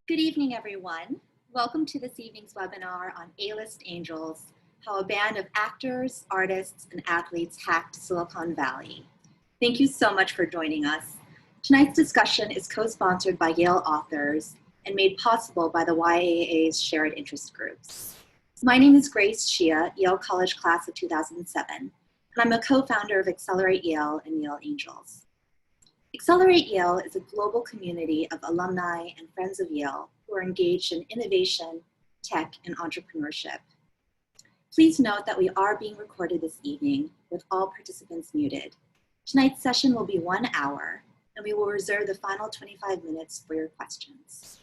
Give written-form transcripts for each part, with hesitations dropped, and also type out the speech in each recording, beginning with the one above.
Good evening, everyone. Welcome to this evening's webinar on A-List Angels, how a band of actors, artists, and athletes hacked Silicon Valley. Thank you so much for joining us. Tonight's discussion is co-sponsored by Yale authors and made possible by the YAA's shared interest groups. My name is Grace Shia, Yale College class of 2007, and I'm a co-founder of Accelerate Yale and Yale Angels. Accelerate Yale is a global community of alumni and friends of Yale who are engaged in innovation, tech, and entrepreneurship. Please note that we are being recorded this evening with all participants muted. Tonight's session will be 1 hour, and we will reserve the final 25 minutes for your questions.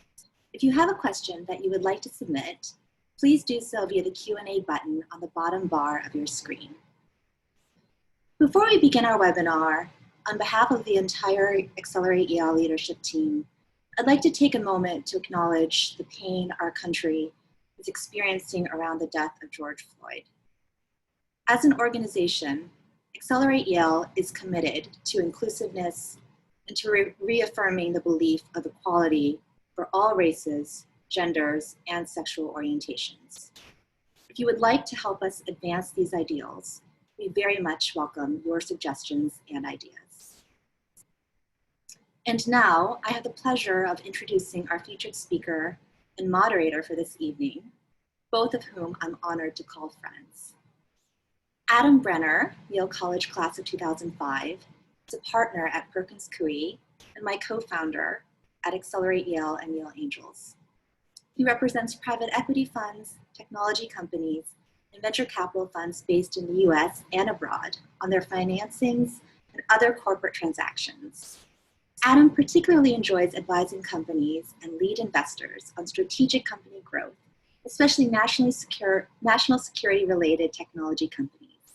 If you have a question that you would like to submit, please do so via the Q&A button on the bottom bar of your screen. Before we begin our webinar, on behalf of the entire Accelerate Yale leadership team, I'd like to take a moment to acknowledge the pain our country is experiencing around the death of George Floyd. As an organization, Accelerate Yale is committed to inclusiveness and to reaffirming the belief of equality for all races, genders, and sexual orientations. If you would like to help us advance these ideals, we very much welcome your suggestions and ideas. And now, I have the pleasure of introducing our featured speaker and moderator for this evening, both of whom I'm honored to call friends. Adam Brenner, Yale College class of 2005, is a partner at Perkins Coie and my co-founder at Accelerate Yale and Yale Angels. He represents private equity funds, technology companies, and venture capital funds based in the US and abroad on their financings and other corporate transactions. Adam particularly enjoys advising companies and lead investors on strategic company growth, especially national security-related technology companies.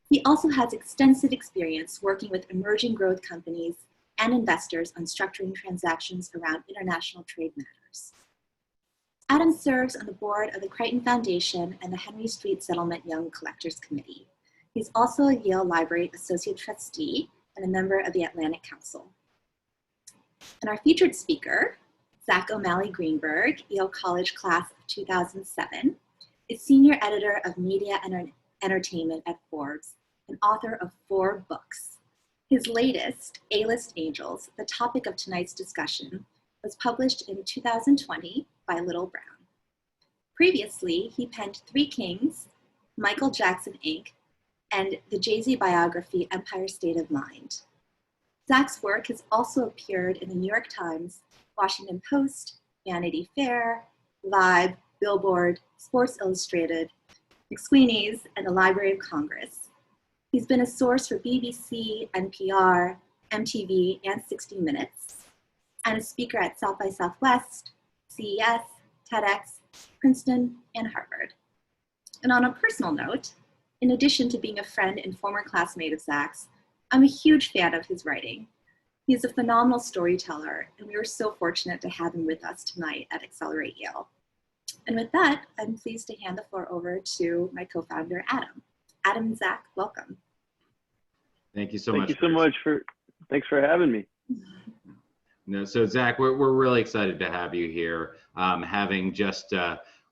He also has extensive experience working with emerging growth companies and investors on structuring transactions around international trade matters. Adam serves on the board of the Crichton Foundation and the Henry Street Settlement Young Collectors Committee. He's also a Yale Library Associate Trustee and a member of the Atlantic Council. And our featured speaker, Zack Greenburg, Yale College class of 2007, is Senior Editor of Media and Entertainment at Forbes and author of 4 books. His latest, A-List Angels, the topic of tonight's discussion, was published in 2020 by Little Brown. Previously, he penned 3 Kings, Michael Jackson, Inc., and the Jay-Z biography, Empire State of Mind. Zack's work has also appeared in the New York Times, Washington Post, Vanity Fair, Vibe, Billboard, Sports Illustrated, McSweeney's, and the Library of Congress. He's been a source for BBC, NPR, MTV, and 60 Minutes, and a speaker at South by Southwest, CES, TEDx, Princeton, and Harvard. And on a personal note, in addition to being a friend and former classmate of Zack's, I'm a huge fan of his writing. He is a phenomenal storyteller, and we are so fortunate to have him with us tonight at Accelerate Yale. And with that, I'm pleased to hand the floor over to my co-founder, Adam. Adam and Zack, welcome. Thank you so much. Thanks for having me. No, so Zack, we're really excited to have you here. Having just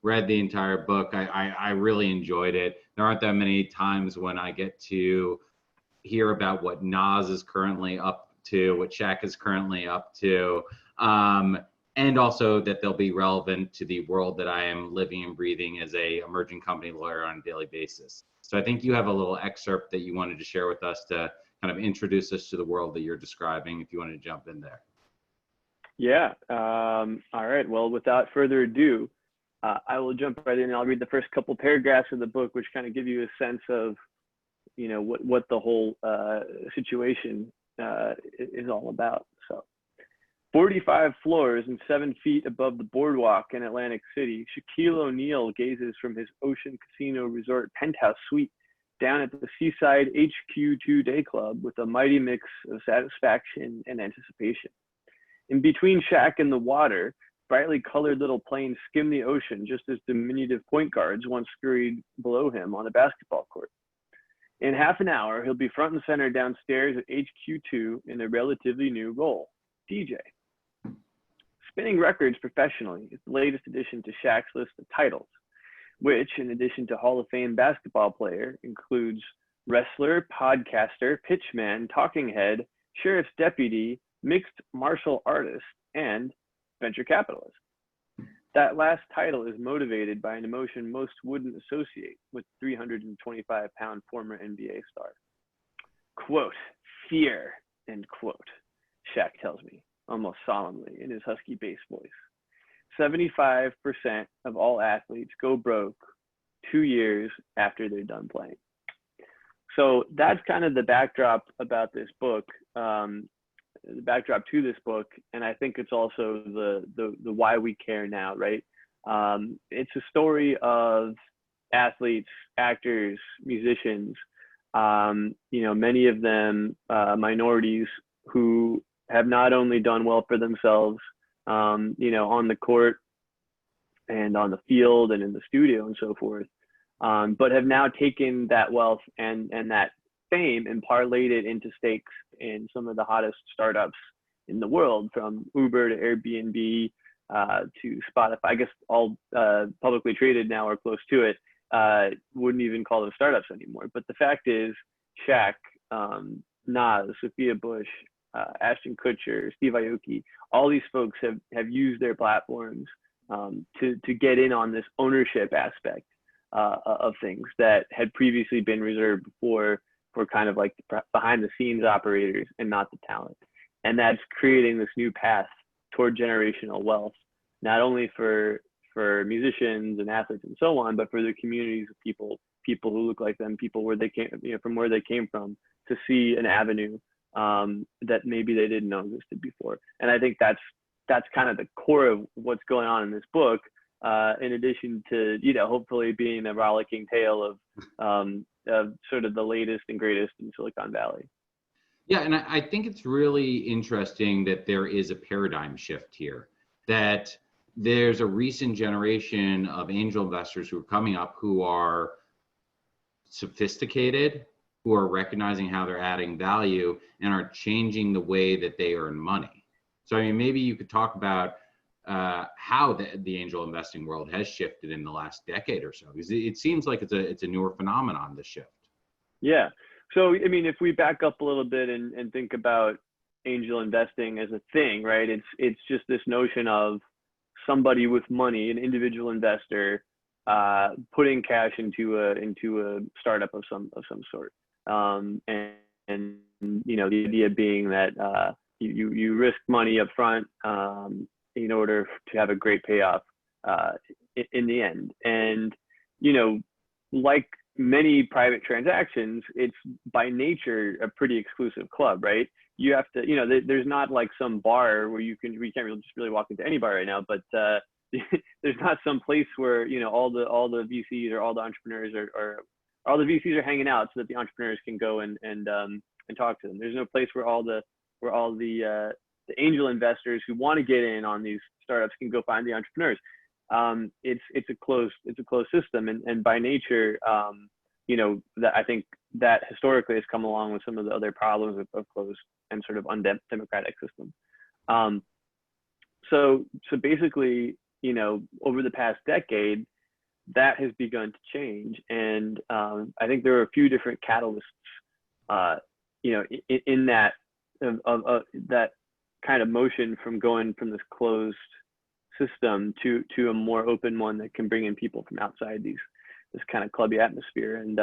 read the entire book, I really enjoyed it. There aren't that many times when I get to hear about what Nas is currently up to, what Shaq is currently up to, and also that they'll be relevant to the world that I am living and breathing as a emerging company lawyer on a daily basis. So I think you have a little excerpt that you wanted to share with us to kind of introduce us to the world that you're describing, if you want to jump in there. Yeah, all right, well, without further ado, I will jump right in and I'll read the first couple paragraphs of the book, which kind of give you a sense of what the whole situation is all about. So 45 floors and 7 feet above the boardwalk in Atlantic City, Shaquille O'Neal gazes from his Ocean Casino Resort penthouse suite down at the Seaside HQ2 Day Club with a mighty mix of satisfaction and anticipation. In between Shaq and the water, brightly colored little planes skim the ocean just as diminutive point guards once scurried below him on a basketball court. In half an hour, he'll be front and center downstairs at HQ2 in a relatively new role, DJ. spinning records professionally is the latest addition to Shaq's list of titles, which, in addition to Hall of Fame basketball player, includes wrestler, podcaster, pitchman, talking head, sheriff's deputy, mixed martial artist, and venture capitalist. That last title is motivated by an emotion most wouldn't associate with 325-pound former NBA star. Quote, fear, end quote, Shaq tells me, almost solemnly in his husky bass voice. 75% of all athletes go broke 2 years after they're done playing. So that's kind of the backdrop about this book, the backdrop to this book, and I think it's also the why we care now, right? It's a story of athletes, actors, musicians, many of them minorities who have not only done well for themselves, on the court and on the field and in the studio and so forth, but have now taken that wealth and that fame and parlayed it into stakes in some of the hottest startups in the world, from Uber to Airbnb to Spotify. I guess all publicly traded now or close to it. Wouldn't even call them startups anymore. But the fact is, Shaq, Nas, Sophia Bush, Ashton Kutcher, Steve Aoki, all these folks have used their platforms to get in on this ownership aspect of things that had previously been reserved for kind of like behind the scenes operators and not the talent. And that's creating this new path toward generational wealth, not only for musicians and athletes and so on, but for the communities of people who look like them, people where they came, from where they came from, to see an avenue that maybe they didn't know existed before. And I think that's kind of the core of what's going on in this book, in addition to, hopefully being a rollicking tale of sort of the latest and greatest in Silicon Valley. Yeah, and I think it's really interesting that there is a paradigm shift here, that there's a recent generation of angel investors who are coming up who are sophisticated, who are recognizing how they're adding value and are changing the way that they earn money. So, I mean, maybe you could talk about how the angel investing world has shifted in the last decade or so, because it seems like it's a newer phenomenon, this shift. Yeah. So, I mean, if we back up a little bit and think about angel investing as a thing, right? It's just this notion of somebody with money, an individual investor, putting cash into a startup of some sort. And the idea being that you risk money up front in order to have a great payoff in the end. And like many private transactions, it's by nature a pretty exclusive club, right? You have to, there's not like some bar where we can't really just really walk into any bar right now, but there's not some place where all the VCs or all the entrepreneurs or all the VCs are hanging out so that the entrepreneurs can go and talk to them. There's no place where all the angel investors who want to get in on these startups can go find the entrepreneurs. It's a closed system, and by nature, that I think that historically has come along with some of the other problems of closed and sort of undemocratic systems. So basically, over the past decade, that has begun to change, and I think there are a few different catalysts, in that that kind of motion from going from this closed system to a more open one that can bring in people from outside this kind of clubby atmosphere. And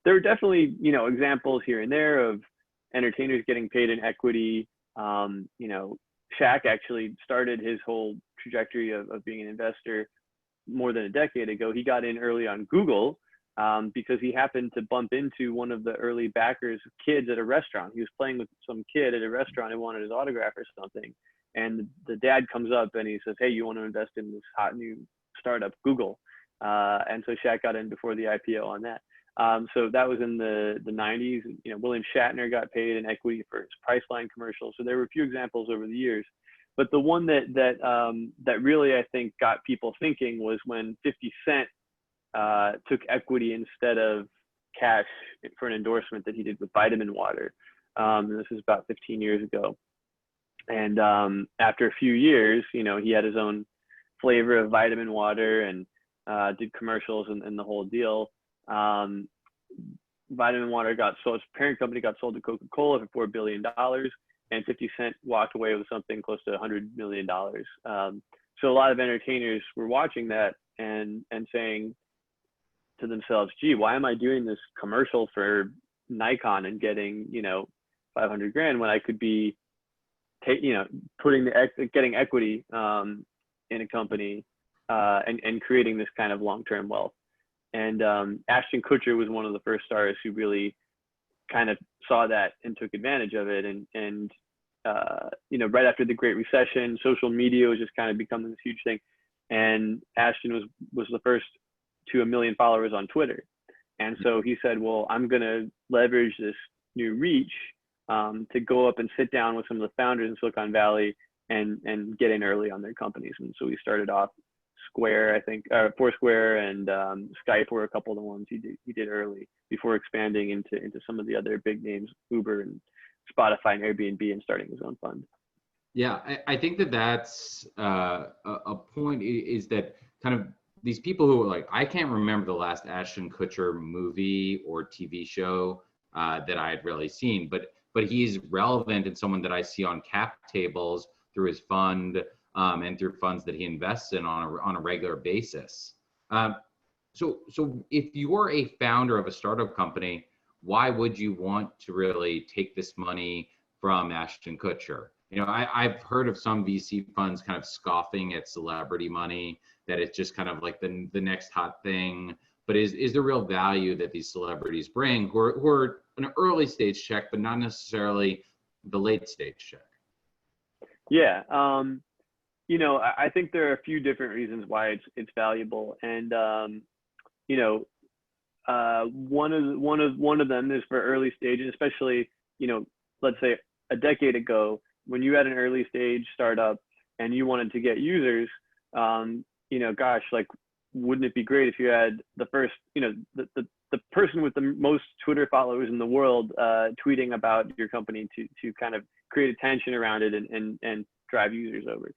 there are definitely examples here and there of entertainers getting paid in equity. Shaq actually started his whole trajectory of being an investor more than a decade ago. He got in early on Google because he happened to bump into one of the early backers, kids at a restaurant. He was playing with some kid at a restaurant and wanted his autograph or something. And the dad comes up and he says, "Hey, you want to invest in this hot new startup, Google?" And so Shaq got in before the IPO on that. So that was in the 90s. William Shatner got paid in equity for his Priceline commercial. So there were a few examples over the years. But the one that really, I think, got people thinking was when 50 Cent took equity instead of cash for an endorsement that he did with vitamin water. And this is about 15 years ago. And after a few years, you know, he had his own flavor of vitamin water and did commercials and the whole deal. Vitamin water got sold, his parent company got sold to Coca-Cola for $4 billion, and 50 Cent walked away with something close to $100 million. So a lot of entertainers were watching that and saying to themselves, gee, why am I doing this commercial for Nikon and getting, you know, 500 grand when I could be, you know, getting equity in a company and creating this kind of long-term wealth. And Ashton Kutcher was one of the first stars who really kind of saw that and took advantage of it. And you know, right after the Great Recession, social media was just kind of becoming this huge thing. And Ashton was the first to 1 million followers on Twitter. And so he said, well, I'm going to leverage this new reach to go up and sit down with some of the founders in Silicon Valley and get in early on their companies. And so he started off Square, I think, Foursquare and Skype were a couple of the ones he did early before expanding into some of the other big names, Uber and Spotify and Airbnb, and starting his own fund. Yeah, I think that's a point is that kind of these people who are like, I can't remember the last Ashton Kutcher movie or TV show that I had really seen, but he's relevant and someone that I see on cap tables through his fund and through funds that he invests in on a regular basis. So if you're a founder of a startup company, why would you want to really take this money from Ashton Kutcher? You know, I've heard of some VC funds kind of scoffing at celebrity money, that it's just kind of like the next hot thing. But is there real value that these celebrities bring who are an early stage check, but not necessarily the late stage check? Yeah. You know, I think there are a few different reasons why it's valuable. And, you know, one of them is for early stage, and especially, you know, let's say a decade ago, when you had an early stage startup and you wanted to get users, you know, gosh, like, wouldn't it be great if you had the first, you know, the person with the most Twitter followers in the world tweeting about your company to kind of create attention around it and drive users over.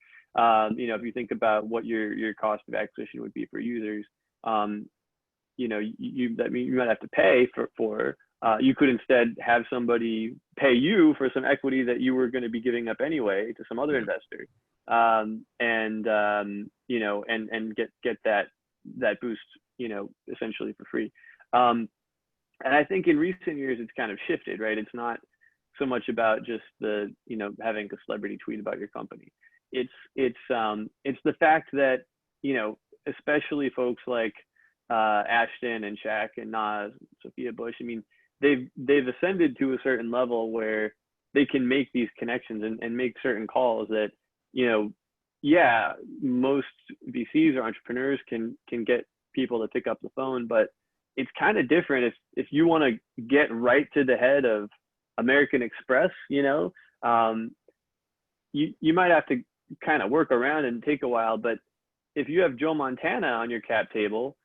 You know, if you think about what your cost of acquisition would be for users, you know, that means you might have to pay for you could instead have somebody pay you for some equity that you were going to be giving up anyway to some other investor, you know, and get that boost, you know, essentially for free. And I think in recent years it's kind of shifted, right? It's not so much about just the, you know, having a celebrity tweet about your company. It's the fact that, you know, especially folks like Ashton and Shaq and Nas, Sophia Bush, I mean, they've ascended to a certain level where they can make these connections and make certain calls that, you know, yeah, most VCs or entrepreneurs can get people to pick up the phone, but it's kind of different if you want to get right to the head of American Express, you know, you might have to kind of work around and take a while, but if you have Joe Montana on your cap table,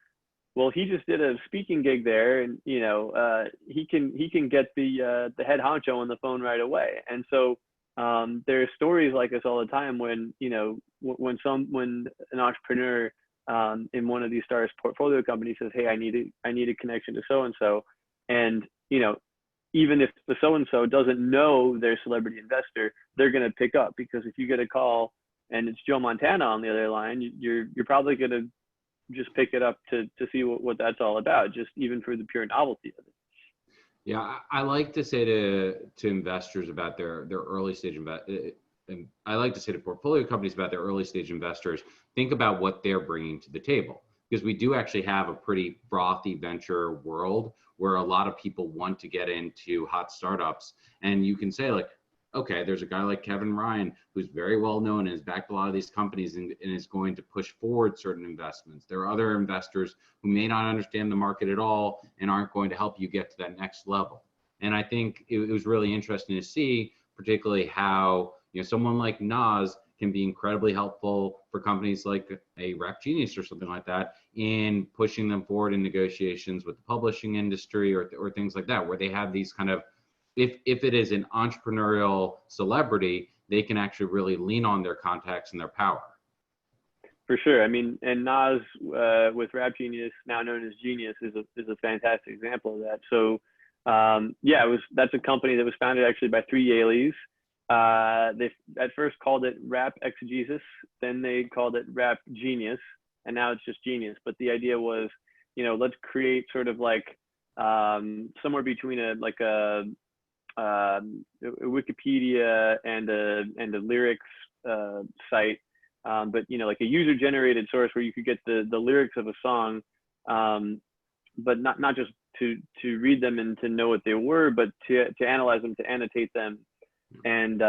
well, he just did a speaking gig there, and you know, he can get the head honcho on the phone right away. And so there are stories like this all the time when, you know, when an entrepreneur in one of these stars portfolio companies says, hey, I need a connection to so and so, and you know, even if the so and so doesn't know their celebrity investor, they're going to pick up, because if you get a call and it's Joe Montana on the other line, you're probably going to just pick it up to see what that's all about, just even for the pure novelty of it. Yeah, I like to say to investors about their early stage and I like to say to portfolio companies about their early stage investors, think about what they're bringing to the table, because we do actually have a pretty frothy venture world where a lot of people want to get into hot startups, and you can say like, okay, there's a guy like Kevin Ryan who's very well known and has backed a lot of these companies and is going to push forward certain investments. There are other investors who may not understand the market at all and aren't going to help you get to that next level. And I think it was really interesting to see, particularly how, you know, someone like Nas can be incredibly helpful for companies like a Rap Genius or something like that in pushing them forward in negotiations with the publishing industry or things like that, where they have these kind of, if it is an entrepreneurial celebrity, they can actually really lean on their contacts and their power. For sure. I mean, and Nas with Rap Genius, now known as Genius, is a fantastic example of that. So yeah, that's a company that was founded actually by 3 Yaleys. They at first called it Rap Exegesis, then they called it Rap Genius, and now it's just Genius. But the idea was, you know, let's create sort of like somewhere between a Wikipedia and a lyrics site, but you know, like a user-generated source where you could get the lyrics of a song, but not just to read them and to know what they were, but to analyze them, to annotate them, and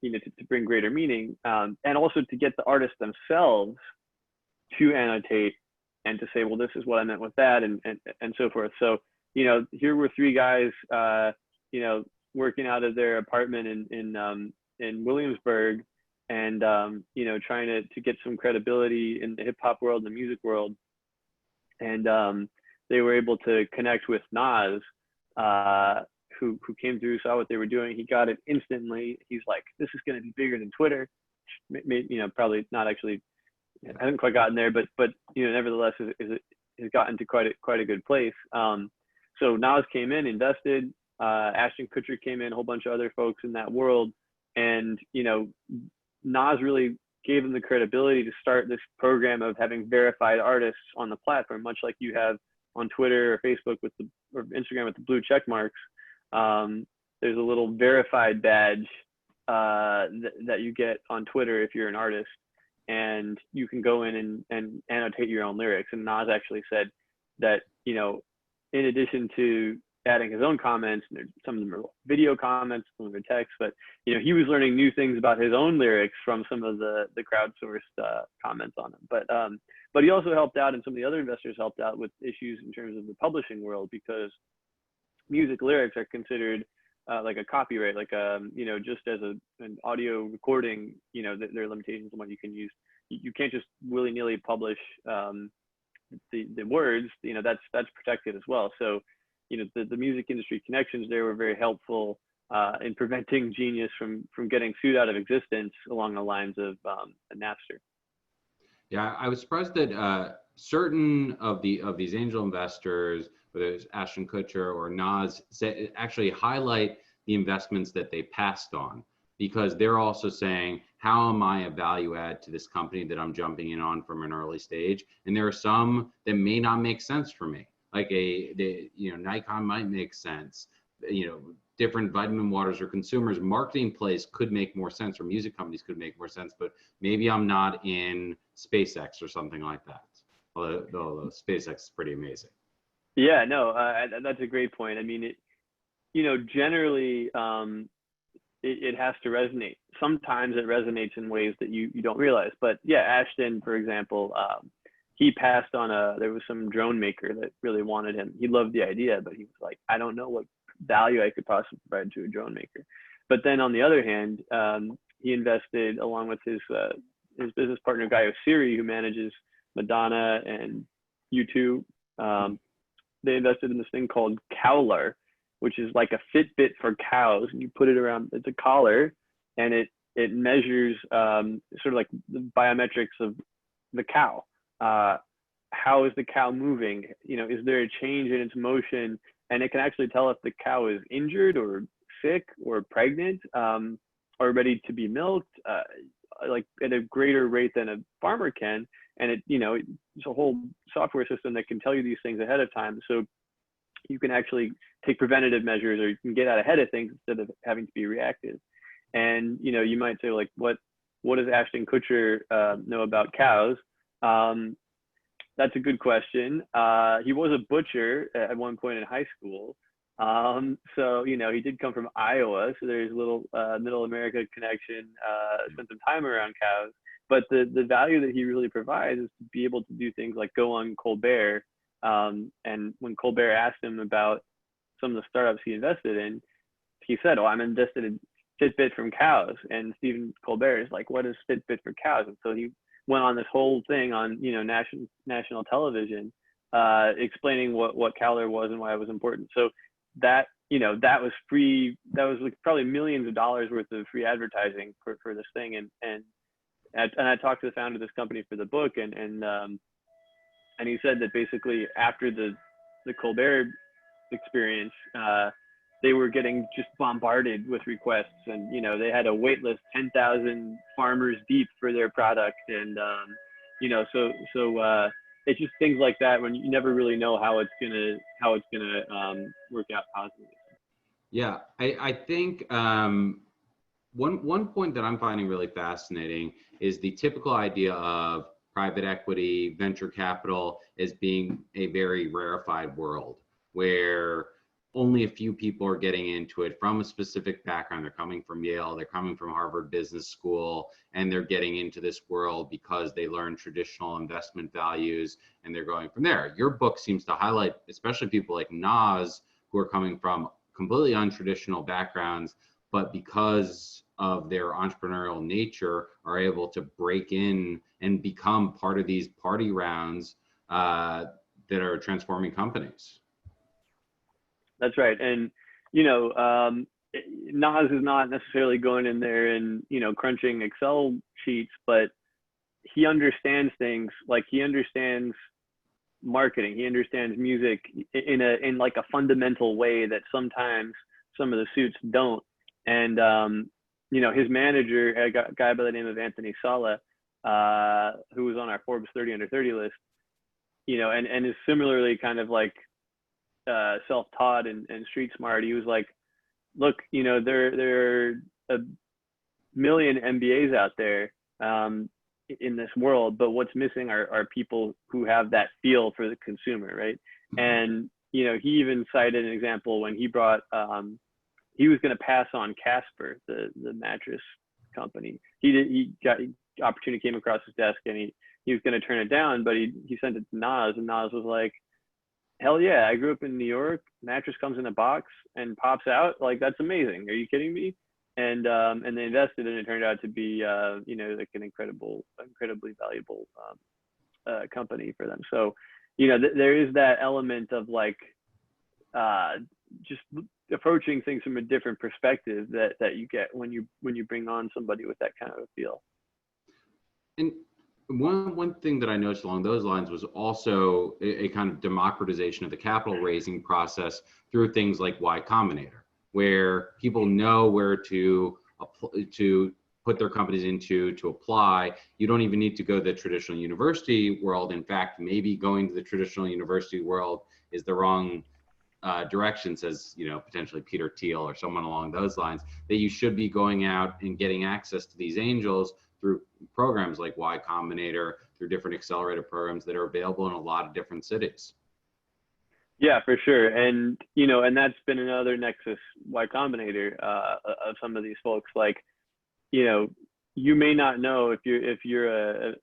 you know, to bring greater meaning, and also to get the artists themselves to annotate and to say, well, this is what I meant with that, and so forth. So, you know, here were 3 guys, you know, working out of their apartment in Williamsburg, and you know, trying to get some credibility in the hip hop world and the music world, and they were able to connect with Nas, who came through, saw what they were doing. He got it instantly. He's like, this is going to be bigger than Twitter. You know, probably not actually, hasn't quite gotten there, but you know, nevertheless, has gotten to quite a good place. So Nas came in, invested. Ashton Kutcher came in, a whole bunch of other folks in that world, and you know, Nas really gave them the credibility to start this program of having verified artists on the platform, much like you have on Twitter or Facebook or Instagram with the blue check marks. There's a little verified badge that you get on Twitter if you're an artist, and you can go in and annotate your own lyrics. And Nas actually said that, you know, in addition to adding his own comments, and some of them are video comments, some of them are text, but you know, he was learning new things about his own lyrics from some of the crowdsourced comments on them. But he also helped out, and some of the other investors helped out with issues in terms of the publishing world, because music lyrics are considered like a copyright, like you know, just as an audio recording, you know, there are limitations on what you can use. You can't just willy-nilly publish the words, you know, that's protected as well. So, you know, the music industry connections there were very helpful in preventing Genius from getting sued out of existence along the lines of a Napster. Yeah, I was surprised that certain of these angel investors, whether it's Ashton Kutcher or Nas, actually highlight the investments that they passed on, because they're also saying, how am I a value add to this company that I'm jumping in on from an early stage? And there are some that may not make sense for me. Like you know, Nikon might make sense. You know, different vitamin waters or consumers marketing plays could make more sense, or music companies could make more sense, but maybe I'm not in SpaceX or something like that. Although SpaceX is pretty amazing. Yeah, no, that's a great point. I mean, you know, generally it has to resonate. Sometimes it resonates in ways that you don't realize. But yeah, Ashton, for example, he passed on there was some drone maker that really wanted him. He loved the idea, but he was like, I don't know what value I could possibly provide to a drone maker. But then on the other hand, he invested along with his business partner, Guy Osiri, who manages Madonna and U2. They invested in this thing called Cowler, which is like a Fitbit for cows. And you put it around, it's a collar, and it measures sort of like the biometrics of the cow. How is the cow moving? You know, is there a change in its motion? And it can actually tell if the cow is injured or sick or pregnant, or ready to be milked, like at a greater rate than a farmer can. And it's a whole software system that can tell you these things ahead of time. So you can actually take preventative measures, or you can get out ahead of things instead of having to be reactive. And, you know, you might say, like, what does Ashton Kutcher know about cows? That's a good question. He was a butcher at one point in high school. So, you know, he did come from Iowa. So there's a little middle America connection, spent some time around cows. But the value that he really provides is to be able to do things like go on Colbert. And when Colbert asked him about some of the startups he invested in, he said, "Oh, I'm invested in Fitbit from cows." And Stephen Colbert is like, "What is Fitbit for cows?" And so he went on this whole thing on, you know, national television, explaining what Cowler was and why it was important. So that that was free. That was like probably millions of dollars worth of free advertising for this thing. And I talked to the founder of this company for the book, and he said that basically after the Colbert experience, they were getting just bombarded with requests, and they had a wait list 10,000 farmers deep for their product, and so it's just things like that when you never really know how it's gonna work out positively. Yeah, I think one point that I'm finding really fascinating is the typical idea of private equity, venture capital as being a very rarefied world where only a few people are getting into it from a specific background. They're coming from Yale, they're coming from Harvard Business School, and they're getting into this world because they learn traditional investment values and they're going from there. Your book seems to highlight, especially people like Nas, who are coming from completely untraditional backgrounds, but because of their entrepreneurial nature are able to break in and become part of these party rounds that are transforming companies. That's right. And, Nas is not necessarily going in there and, crunching Excel sheets, but he understands things. Like he understands marketing, he understands music in like a fundamental way that sometimes some of the suits don't. And, his manager, a guy by the name of Anthony Sala, who was on our Forbes 30 under 30 list, and is similarly kind of like self-taught and street smart. He was like, look, there are a million MBAs out there in this world, but what's missing are people who have that feel for the consumer, right? And he even cited an example when he brought he was going to pass on Casper, the mattress company. He got opportunity came across his desk, and he was going to turn it down, but he sent it to Nas, and Nas was like, hell yeah, I grew up in New York. Mattress comes in a box and pops out. Like, that's amazing. Are you kidding me? And they invested, and it turned out to be like an incredibly valuable company for them. So there is that element of like just approaching things from a different perspective that you get when you bring on somebody with that kind of a feel. And one thing that I noticed along those lines was also a kind of democratization of the capital raising process through things like Y Combinator, where people know where to put their companies into, to apply. You don't even need to go the traditional university world. In fact, maybe going to the traditional university world is the wrong direction, says potentially Peter Thiel or someone along those lines, that you should be going out and getting access to these angels through programs like Y Combinator, through different accelerator programs that are available in a lot of different cities. Yeah, for sure. And and that's been another nexus, Y Combinator, of some of these folks. Like, you may not know if you're a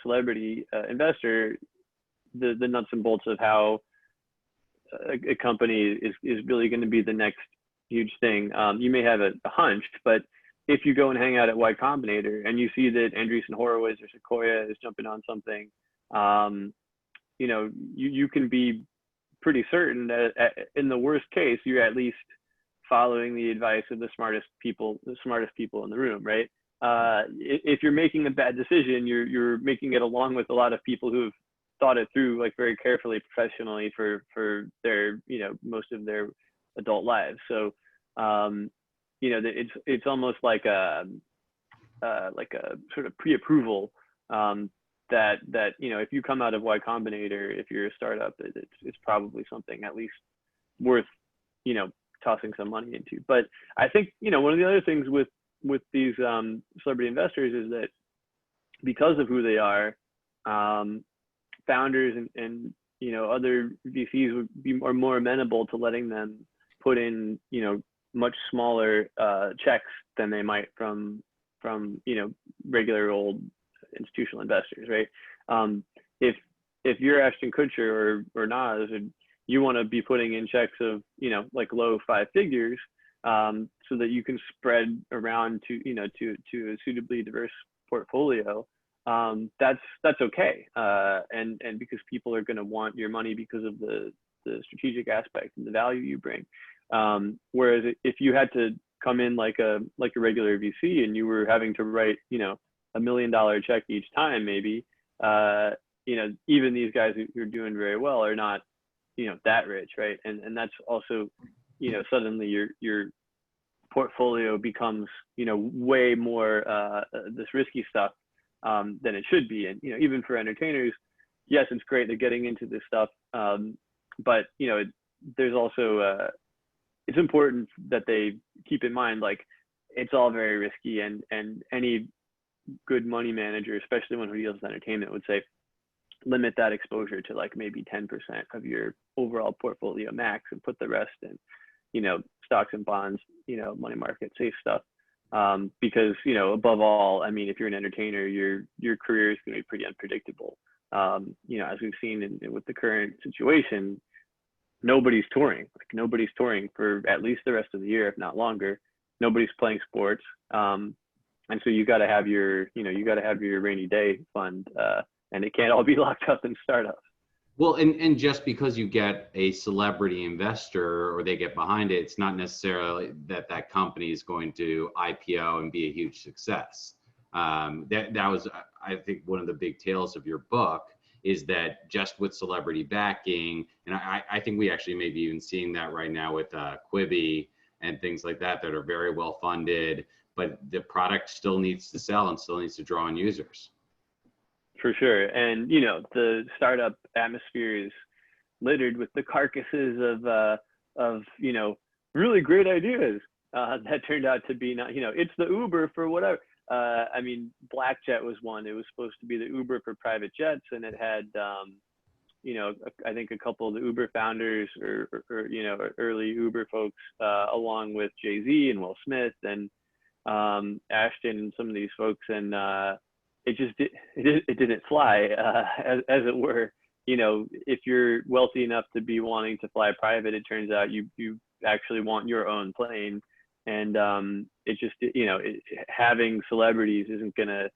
celebrity investor, the nuts and bolts of how a company is really going to be the next huge thing. You may have a hunch, but if you go and hang out at Y Combinator and you see that Andreessen Horowitz or Sequoia is jumping on something, you can be pretty certain that in the worst case, you're at least following the advice of the smartest people in the room, right? If you're making a bad decision, you're making it along with a lot of people who have thought it through, like, very carefully, professionally for their most of their adult lives. So it's almost like a sort of pre-approval that if you come out of Y Combinator, if you're a startup, it's probably something at least worth tossing some money into. But I think one of the other things with these celebrity investors is that because of who they are, founders and other VCs are more amenable to letting them put in much smaller checks than they might from regular old institutional investors, right? If you're Ashton Kutcher or Nas, and you want to be putting in checks of like low 5 figures, so that you can spread around to a suitably diverse portfolio, that's okay, and because people are going to want your money because of the strategic aspect and the value you bring. Whereas if you had to come in like a regular VC and you were having to write, $1 million check each time, maybe, even these guys who are doing very well are not, that rich, right? And that's also, suddenly your portfolio becomes, way more this risky stuff than it should be. And, even for entertainers, yes, it's great they're getting into this stuff, but, there's also, it's important that they keep in mind, like, it's all very risky, and any good money manager, especially one who deals with entertainment, would say limit that exposure to like maybe 10% of your overall portfolio max, and put the rest in, stocks and bonds, money market, safe stuff. Because, above all, I mean, if you're an entertainer, your career is going to be pretty unpredictable. As we've seen with the current situation, nobody's touring. Like, nobody's touring for at least the rest of the year, if not longer. Nobody's playing sports. And so you got to have your rainy day fund, and it can't all be locked up in startups. Well, and just because you get a celebrity investor or they get behind it, it's not necessarily that company is going to IPO and be a huge success. That was, I think, one of the big tales of your book, is that just with celebrity backing, and I think we actually may be even seeing that right now with Quibi and things like that are very well funded, but the product still needs to sell and still needs to draw in users. For sure. And, the startup atmosphere is littered with the carcasses of really great ideas that turned out to be not, it's the Uber for whatever. I mean, Blackjet was one. It was supposed to be the Uber for private jets, and it had, I think a couple of the Uber founders or early Uber folks, along with Jay-Z and Will Smith and Ashton and some of these folks, and it didn't fly, as it were. If you're wealthy enough to be wanting to fly private, it turns out you actually want your own plane. And it just, having celebrities isn't going to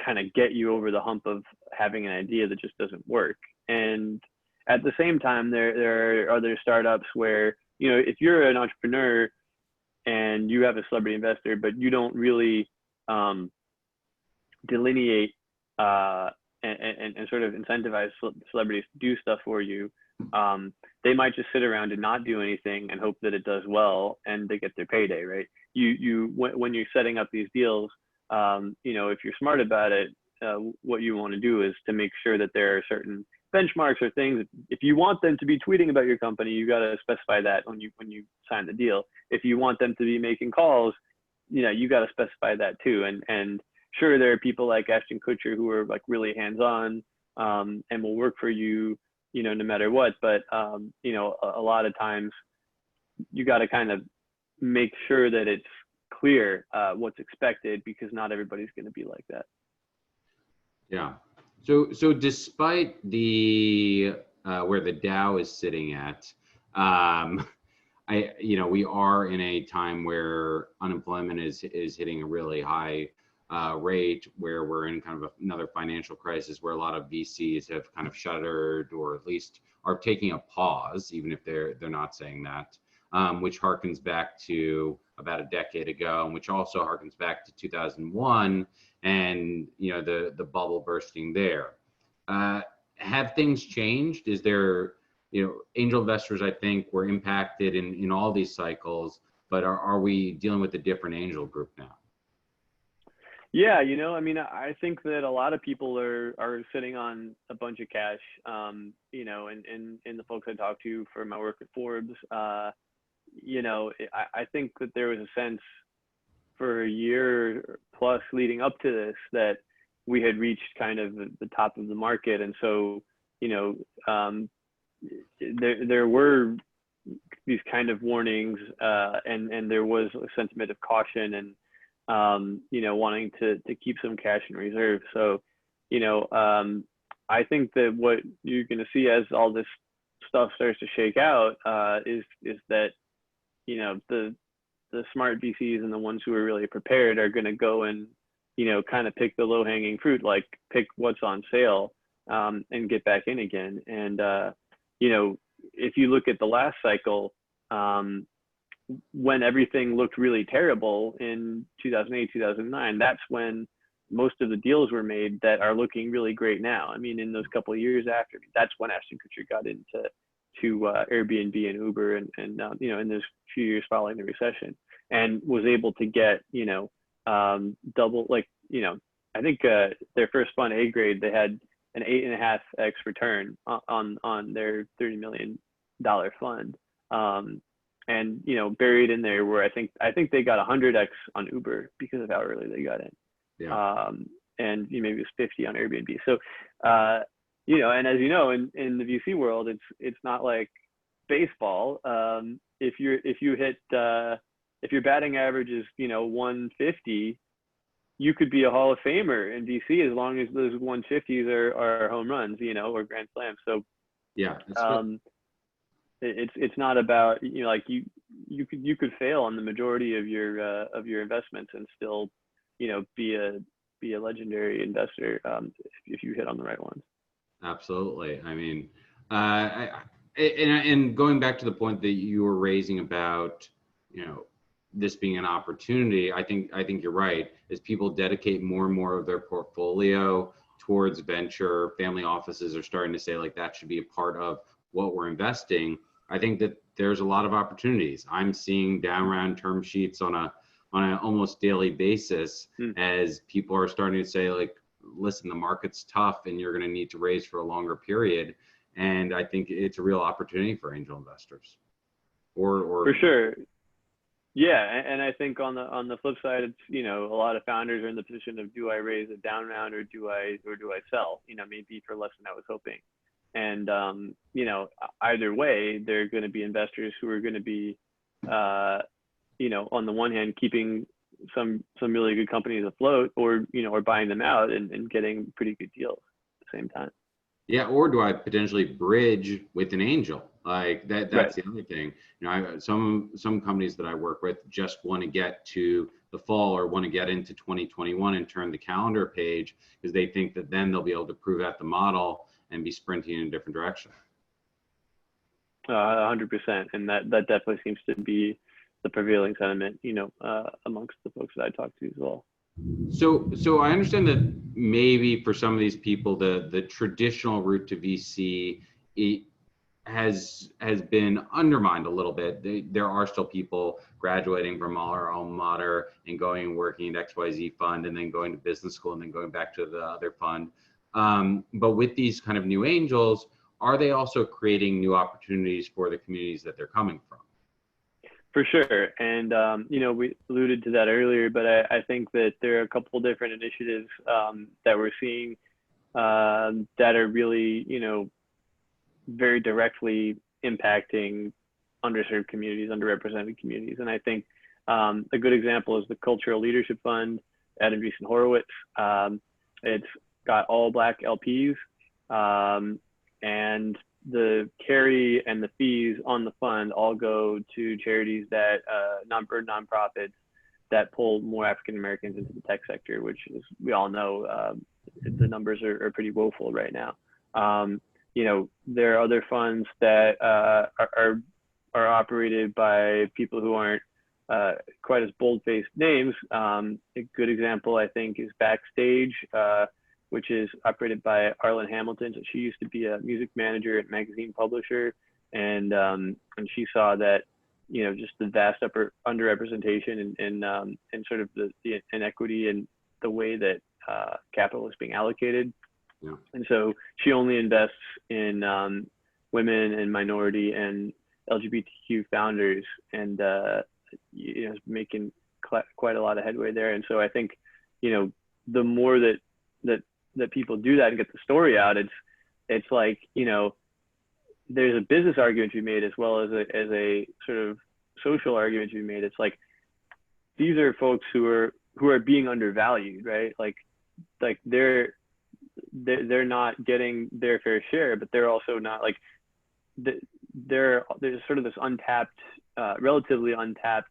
kind of get you over the hump of having an idea that just doesn't work. And at the same time, there are other startups where, if you're an entrepreneur and you have a celebrity investor, but you don't really delineate and sort of incentivize celebrities to do stuff for you, they might just sit around and not do anything and hope that it does well and they get their payday, right? When you're setting up these deals, if you're smart about it, what you want to do is to make sure that there are certain benchmarks or things. If you want them to be tweeting about your company, you got to specify that when you sign the deal. If you want them to be making calls, you got to specify that too. And sure, there are people like Ashton Kutcher who are like really hands-on, and will work for you, no matter what. But, a lot of times you got to kind of make sure that it's clear what's expected, because not everybody's going to be like that. Yeah. So despite the where the Dow is sitting at, we are in a time where unemployment is hitting a really high rate, where we're in kind of another financial crisis, where a lot of VCs have kind of shuttered, or at least are taking a pause, even if they're not saying that, which harkens back to about a decade ago, and which also harkens back to 2001 and the bubble bursting there. Have things changed? Is there, angel investors, I think, were impacted in all these cycles, but are we dealing with a different angel group now? Yeah, I think that a lot of people are sitting on a bunch of cash, and the folks I talked to for my work at Forbes, I think that there was a sense for a year plus leading up to this that we had reached kind of the top of the market. And so, there were these kind of warnings, and there was a sentiment of caution and, wanting to keep some cash in reserve. So, I think that what you're going to see as all this stuff starts to shake out, is that, the smart VCs and the ones who are really prepared are going to go and, kind of pick the low hanging fruit, like pick what's on sale, and get back in again. And, if you look at the last cycle, when everything looked really terrible in 2008, 2009, that's when most of the deals were made that are looking really great now. I mean, in those couple of years after, that's when Ashton Kutcher got into Airbnb and Uber and you know, in those few years following the recession, and was able to get, you know, double, like, you know, I think their first fund, A grade, they had an 8.5x return on their $30 million fund. And, you know, buried in there where I think they got 100x on Uber because of how early they got in. Yeah. And you know, maybe it was 50 on Airbnb. So, you know, and as you know, in the VC world, it's not like baseball. If your batting average is, you know, 150, you could be a Hall of Famer in VC as long as those 150s are home runs, you know, or grand slams. So Yeah. it's not about, you know, like you could fail on the majority of your investments and still, you know, be a legendary investor if you hit on the right ones. Absolutely. I mean, and going back to the point that you were raising about, you know, this being an opportunity, I think you're right. As people dedicate more and more of their portfolio towards venture, family offices are starting to say, like, that should be a part of what we're investing. I think that there's a lot of opportunities. I'm seeing down round term sheets on an almost daily basis as people are starting to say, like, listen, the market's tough and you're going to need to raise for a longer period. And I think it's a real opportunity for angel investors. Or for sure. Yeah, and I think on the flip side, it's, you know, a lot of founders are in the position of, do I raise a down round or do I sell? You know, maybe for less than I was hoping. And you know, either way, there are going to be investors who are going to be, you know, on the one hand, keeping some really good companies afloat, or, you know, or buying them out and getting pretty good deals at the same time. Yeah, or do I potentially bridge with an angel? Like that's right. The other thing. You know, some companies that I work with just want to get to the fall or want to get into 2021 and turn the calendar page because they think that then they'll be able to prove out the model and be sprinting in a different direction. 100%, and that definitely seems to be the prevailing sentiment, you know, amongst the folks that I talk to as well. So I understand that maybe for some of these people, the traditional route to VC has been undermined a little bit. There are still people graduating from our alma mater and going and working at XYZ fund and then going to business school and then going back to the other fund. But with these kind of new angels, are they also creating new opportunities for the communities that they're coming from? For sure. And, you know, we alluded to that earlier, but I think that there are a couple of different initiatives that we're seeing that are really, you know, very directly impacting underserved communities, underrepresented communities. And I think a good example is the Cultural Leadership Fund, Adam Andreessen Horowitz. It's got all Black LPs, and the carry and the fees on the fund all go to charities that nonprofits that pull more African Americans into the tech sector, which is, we all know, the numbers are pretty woeful right now. You know, there are other funds that are operated by people who aren't quite as bold-faced names. A good example, I think, is Backstage, which is operated by Arlen Hamilton. So she used to be a music manager at magazine publisher, and she saw that, you know, just the vast underrepresentation and sort of the inequity in the way that capital is being allocated. Yeah. And so she only invests in women and minority and LGBTQ founders, and you know, is making quite a lot of headway there. And so I think, you know, the more that people do that and get the story out, it's like, you know, there's a business argument to be made as well as a sort of social argument to be made. It's like, these are folks who are being undervalued, right? Like they're not getting their fair share, but they're also not, like, there's sort of this untapped, relatively untapped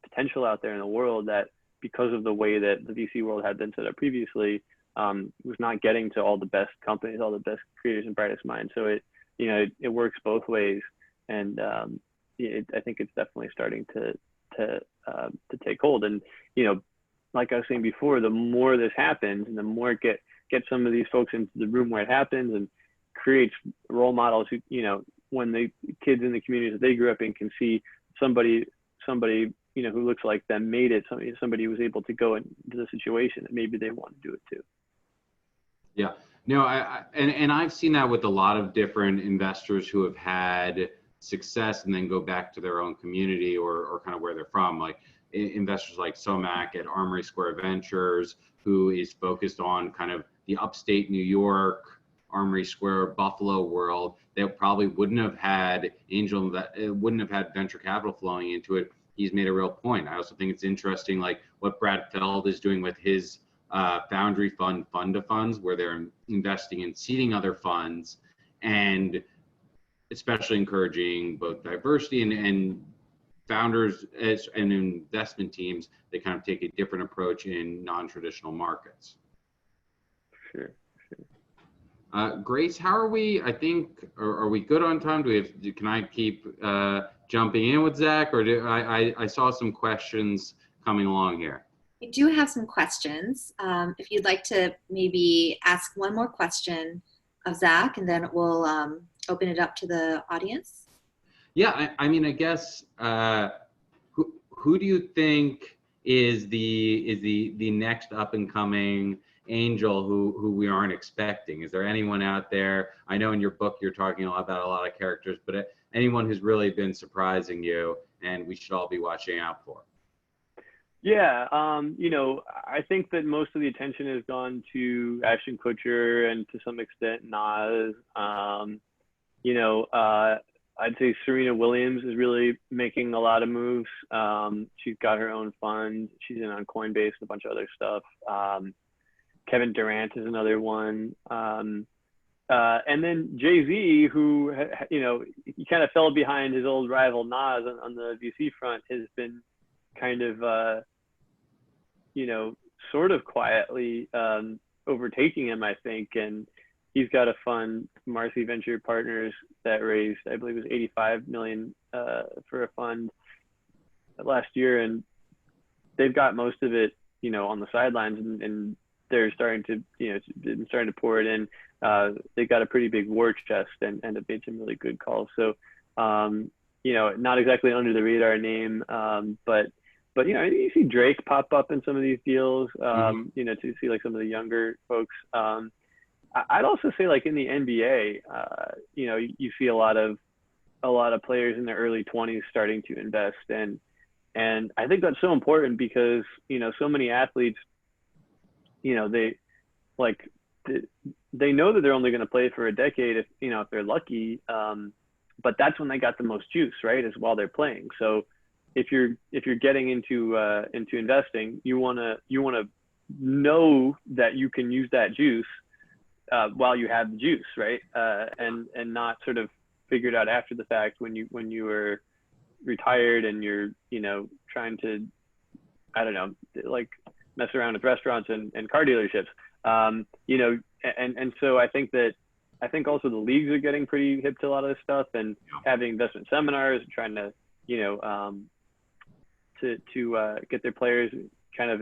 potential out there in the world that, because of the way that the VC world had been set up previously, was not getting to all the best companies, all the best creators and brightest minds. So it, you know, it works both ways. And I think it's definitely starting to take hold. And, you know, like I was saying before, the more this happens and the more it get some of these folks into the room where it happens and creates role models who, you know, when the kids in the communities that they grew up in can see somebody, you know, who looks like them made it, somebody who was able to go into the situation, that maybe they want to do it too. Yeah, no, and I've seen that with a lot of different investors who have had success and then go back to their own community or kind of where they're from, like investors like Somac at Armory Square Ventures, who is focused on kind of the upstate New York, Armory Square, Buffalo world. They probably wouldn't have had wouldn't have had venture capital flowing into it. He's made a real point. I also think it's interesting, like what Brad Feld is doing with his Foundry Fund to funds, where they're investing in seeding other funds and especially encouraging both diversity and founders and investment teams that kind of take a different approach in non-traditional markets. Sure. Grace, how are we? I think, are we good on time? Can I keep jumping in with Zach, or I saw some questions coming along here? We do have some questions. If you'd like to maybe ask one more question of Zack, and then we'll open it up to the audience. Yeah, I mean, I guess who do you think is the next up and coming angel who we aren't expecting? Is there anyone out there? I know in your book you're talking about a lot of characters, but anyone who's really been surprising you and we should all be watching out for? Yeah, you know, I think that most of the attention has gone to Ashton Kutcher and to some extent Nas. You know, I'd say Serena Williams is really making a lot of moves. She's got her own fund. She's in on Coinbase and a bunch of other stuff. Kevin Durant is another one. And then Jay-Z, who, you know, he kind of fell behind his old rival Nas on the VC front, has been kind of, you know, sort of quietly overtaking him, I think. And he's got a fund, Marcy Venture Partners, that raised, I believe it was 85 million for a fund last year. And they've got most of it, you know, on the sidelines, and they're starting to, you know, starting to pour it in. They got a pretty big war chest and have made some really good calls. So, you know, not exactly under the radar name, but you know, you see Drake pop up in some of these deals, you know, to see like some of the younger folks. I'd also say like in the NBA, you know, you see a lot of players in their early 20s starting to invest, and I think that's so important because, you know, so many athletes, you know, they know that they're only going to play for a decade if they're lucky, but that's when they got the most juice, right? Is while they're playing. So if you're getting into investing, you want to know that you can use that juice while you have the juice, right? And not sort of figure it out after the fact when you were retired and you're, you know, trying to, I don't know, like mess around with restaurants and car dealerships. You know, and so I think also the leagues are getting pretty hip to a lot of this stuff and having investment seminars, trying to, you know, to get their players kind of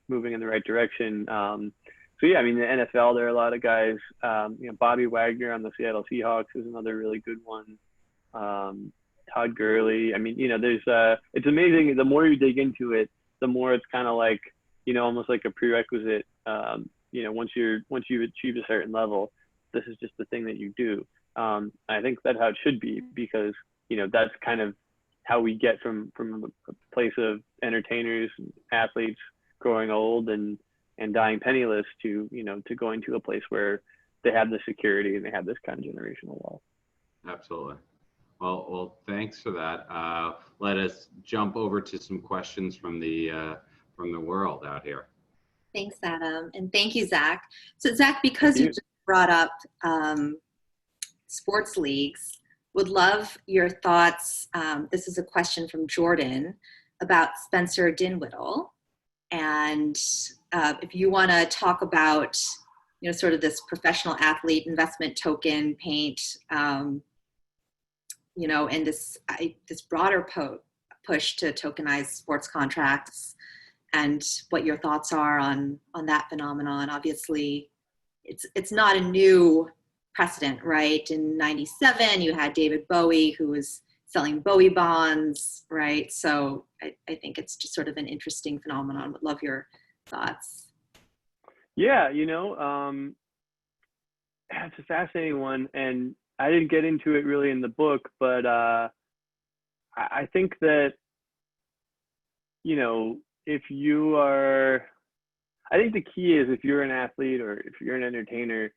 moving in the right direction. So yeah, I mean, the NFL, there are a lot of guys, you know, Bobby Wagner on the Seattle Seahawks is another really good one. Todd Gurley. I mean, you know, it's amazing. The more you dig into it, the more it's kind of like, you know, almost like a prerequisite. You know, once you've achieved a certain level, this is just the thing that you do. I think that's how it should be, because, you know, that's kind of how we get from a place of entertainers, athletes growing old and dying penniless to, you know, to going to a place where they have the security and they have this kind of generational wealth. Absolutely. Well, thanks for that. Let us jump over to some questions from the world out here. Thanks, Adam. And thank you, Zack. So Zack, because you just brought up sports leagues, would love your thoughts. This is a question from Jordan about Spencer Dinwiddie. And if you want to talk about, you know, sort of this professional athlete investment token paint and this broader push to tokenize sports contracts, and what your thoughts are on that phenomenon. Obviously, it's not a new precedent, right? In '97, you had David Bowie, who was selling Bowie bonds, right? So I think it's just sort of an interesting phenomenon. Would love your thoughts. Yeah, it's a fascinating one, and I didn't get into it really in the book, but I think that, if you are, I think the key is, if you're an athlete or if you're an entertainer,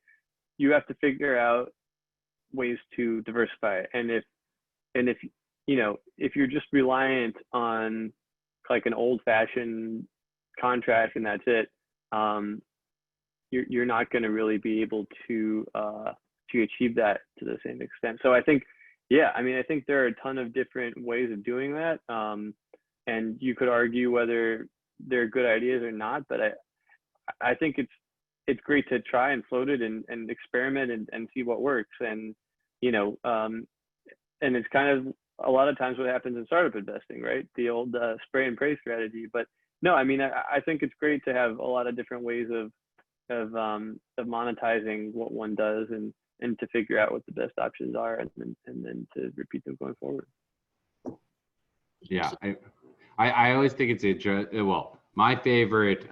you have to figure out ways to diversify. And if if you're just reliant on like an old-fashioned contract and that's it, you're not going to really be able to achieve that to the same extent. So I think, I think there are a ton of different ways of doing that, and you could argue whether they're good ideas or not. But I think it's great to try and float it and experiment and see what works. And and it's kind of a lot of times what happens in startup investing, right? The old spray and pray strategy. But no, I think it's great to have a lot of different ways of monetizing what one does, and to figure out what the best options are, and then to repeat them going forward. Yeah, I always think it's interesting. Well, my favorite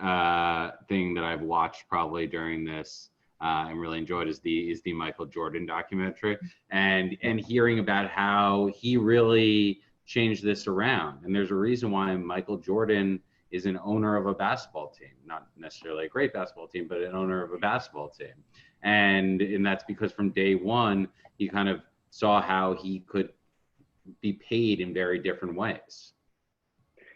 thing that I've watched probably during this and really enjoyed is the Michael Jordan documentary, and hearing about how he really changed this around. And there's a reason why Michael Jordan is an owner of a basketball team, not necessarily a great basketball team, but an owner of a basketball team. And that's because from day one, he kind of saw how he could be paid in very different ways.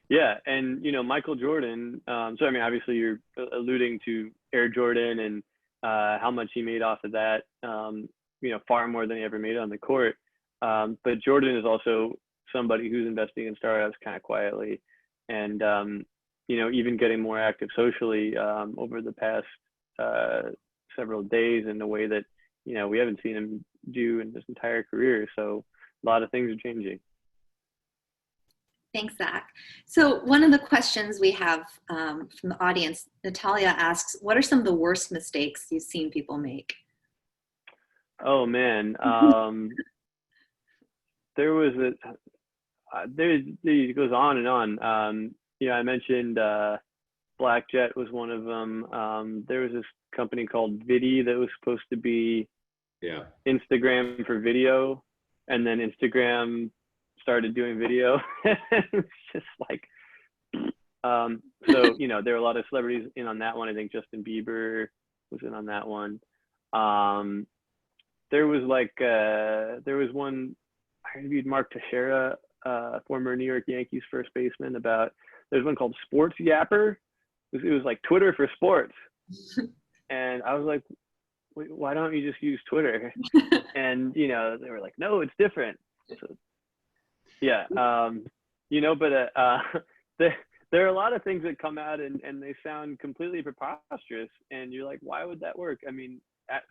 Yeah, and Michael Jordan. So obviously you're alluding to Air Jordan and how much he made off of that. Far more than he ever made on the court. But Jordan is also somebody who's investing in startups kind of quietly, and even getting more active socially over the past several days in a way that we haven't seen him do in his entire career. So a lot of things are changing. Thanks, Zach. So one of the questions we have from the audience, Natalia asks, what are some of the worst mistakes you've seen people make? Oh man, it goes on and on. I mentioned Black Jet was one of them. There was this company called Vidi that was supposed to be Instagram for video, and then Instagram started doing video. It's just like, so there were a lot of celebrities in on that one. I think Justin Bieber was in on that one. There was one, I interviewed Mark Teixeira, former New York Yankees first baseman, there's one called Sports Yapper. It was like Twitter for sports. And I was like, why don't you just use Twitter? And they were like, no, it's different. So, yeah, but there are a lot of things that come out and they sound completely preposterous, and you're like, why would that work?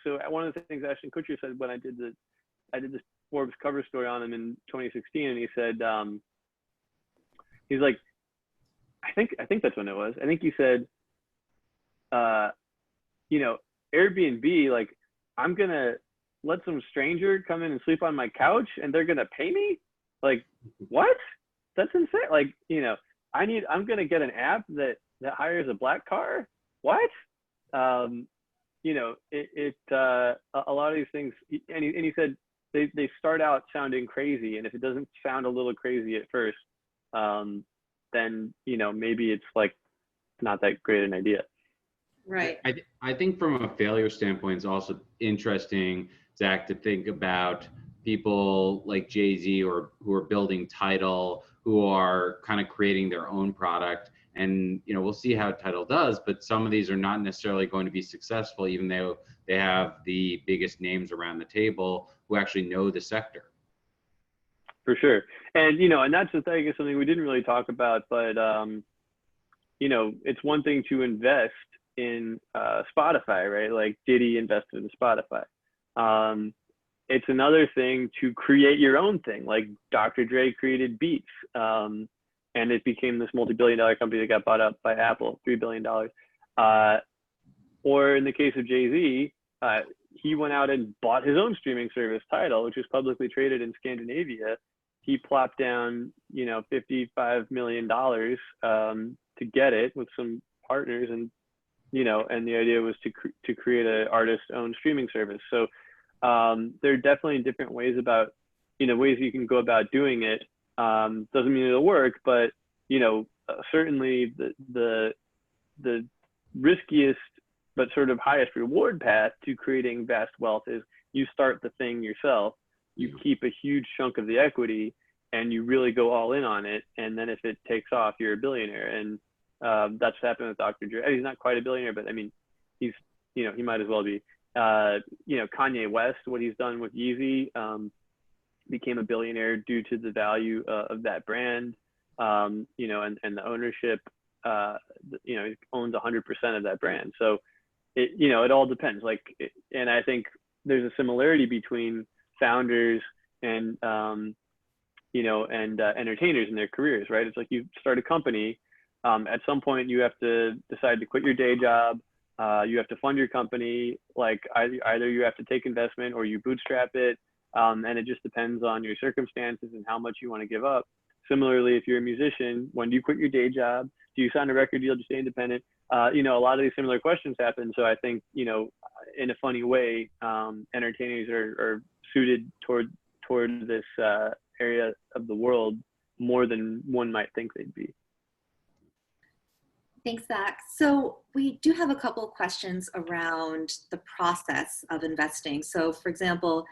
So one of the things Ashton Kutcher said when I did this Forbes cover story on him in 2016, and he said, he's like, I think that's when it was. I think he said, Airbnb, like, I'm gonna let some stranger come in and sleep on my couch and they're gonna pay me? Like, what? That's insane. Like, I'm gonna get an app that hires a black car? What? A lot of these things, and he said they start out sounding crazy, and if it doesn't sound a little crazy at first, then maybe it's like not that great an idea. Right. I think from a failure standpoint, it's also interesting, Zach, to think about people like Jay-Z or who are building Tidal, who are kind of creating their own product. And, we'll see how Tidal does, but some of these are not necessarily going to be successful, even though they have the biggest names around the table who actually know the sector. For sure. And, and that's the thing, is something we didn't really talk about, but, it's one thing to invest in Spotify, right? Like Diddy invested in Spotify. it's another thing to create your own thing. Like Dr. Dre created Beats, and it became this multi-billion-dollar company that got bought up by Apple, $3 billion. Or in the case of Jay-Z, he went out and bought his own streaming service, Tidal, which is publicly traded in Scandinavia. He plopped down, $55 million to get it with some partners, and and the idea was to create an artist-owned streaming service. So there are definitely different ways about, ways you can go about doing it. Doesn't mean it'll work, but certainly the riskiest but sort of highest reward path to creating vast wealth is you start the thing yourself, you keep a huge chunk of the equity, and you really go all in on it. And then if it takes off, you're a billionaire. And that's what happened with Dr. Dre. He's not quite a billionaire, but I mean, he's, he might as well be. Kanye West, what he's done with Yeezy, became a billionaire due to the value of that brand, and the ownership. He owns 100% of that brand. So it all depends. And I think there's a similarity between founders and entertainers in their careers, right? It's like you start a company. At some point, you have to decide to quit your day job. You have to fund your company. Like either you have to take investment or you bootstrap it. And it just depends on your circumstances and how much you want to give up. Similarly, if you're a musician, when do you quit your day job? Do you sign a record deal? Do you stay independent? A lot of these similar questions happen. So I think, in a funny way, entertainers are suited toward this area of the world more than one might think they'd be. Thanks, Zach. So we do have a couple of questions around the process of investing. So for example,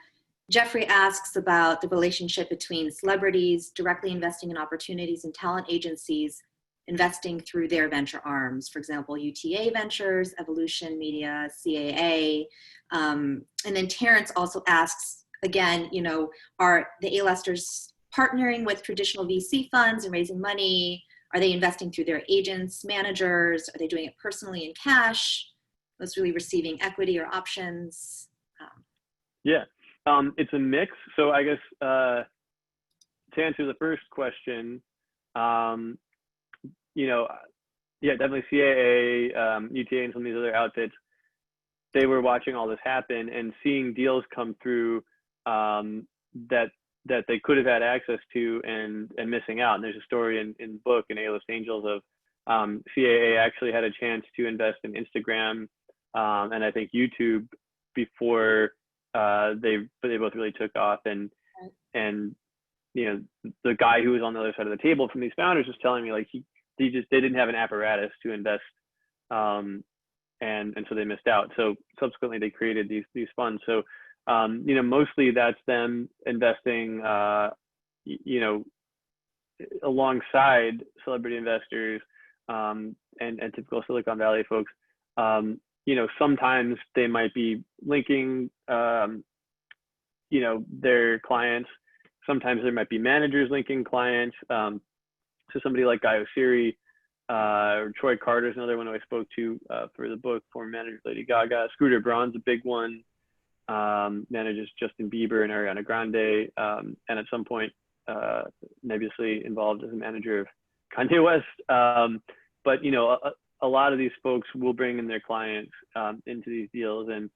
Jeffrey asks about the relationship between celebrities directly investing in opportunities and talent agencies investing through their venture arms. For example, UTA Ventures, Evolution Media, CAA. And then Terrence also asks, again, are the A-listers partnering with traditional VC funds and raising money? Are they investing through their agents, managers? Are they doing it personally in cash? Was really receiving equity or options? Yeah, it's a mix. So I guess to answer the first question, definitely CAA, UTA, and some of these other outfits, they were watching all this happen and seeing deals come through that they could have had access to and missing out. And there's a story in the book in A-List Angels of CAA actually had a chance to invest in Instagram and I think YouTube before they both really took off. And the guy who was on the other side of the table from these founders was telling me they didn't have an apparatus to invest, and so they missed out. So subsequently they created these funds. So mostly that's them investing, alongside celebrity investors and typical Silicon Valley folks. Sometimes they might be linking, their clients. Sometimes there might be managers linking clients. So somebody like Guy Oseary, or Troy Carter's another one who I spoke to for the book, former manager of Lady Gaga. Scooter Braun's a big one. Manages Justin Bieber and Ariana Grande, and at some point nebulously involved as a manager of Kanye West. But a lot of these folks will bring in their clients into these deals, and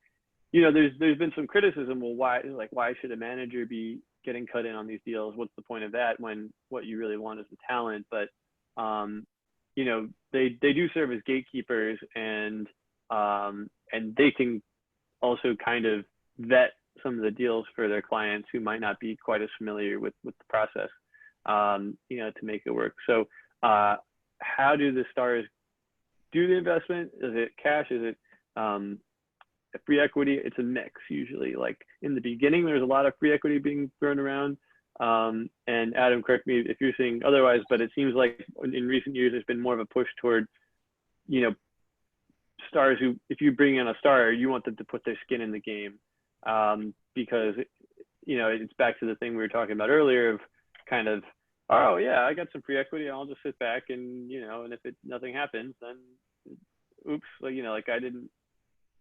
there's been some criticism. Well, why should a manager be getting cut in on these deals? What's the point of that when what you really want is the talent? But they do serve as gatekeepers, and they can also kind of vet some of the deals for their clients who might not be quite as familiar with the process, to make it work. So how do the stars do the investment? Is it cash? Is it free equity? It's a mix usually. Like in the beginning, there's a lot of free equity being thrown around. And Adam, correct me if you're seeing otherwise, but it seems like in recent years, there's been more of a push toward, stars who, if you bring in a star, you want them to put their skin in the game. Because, it's back to the thing we were talking about earlier of kind of, oh yeah, I got some free equity. I'll just sit back and, and if nothing happens, then oops, I didn't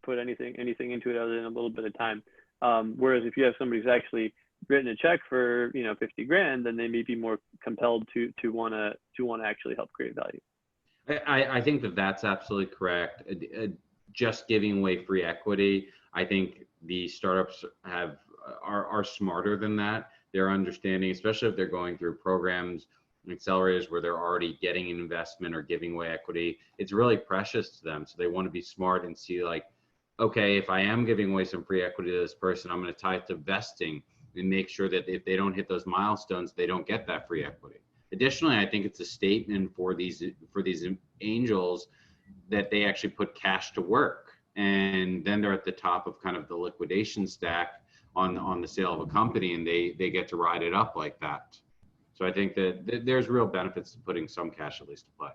put anything into it other than a little bit of time. Whereas if you have somebody who's actually written a check for, you know, 50 grand, then they may be more compelled to want to actually help create value. I think that that's absolutely correct. Just giving away free equity, I think the startups are smarter than that. They're understanding, especially if they're going through programs and accelerators where they're already getting an investment or giving away equity. It's really precious to them. So they want to be smart and see like, okay, if I am giving away some free equity to this person, I'm going to tie it to vesting and make sure that if they don't hit those milestones, they don't get that free equity. Additionally, I think it's a statement for these angels that they actually put cash to work, and then they're at the top of kind of the liquidation stack on the sale of a company, and they get to ride it up like that. So I think that there's real benefits to putting some cash at least to play.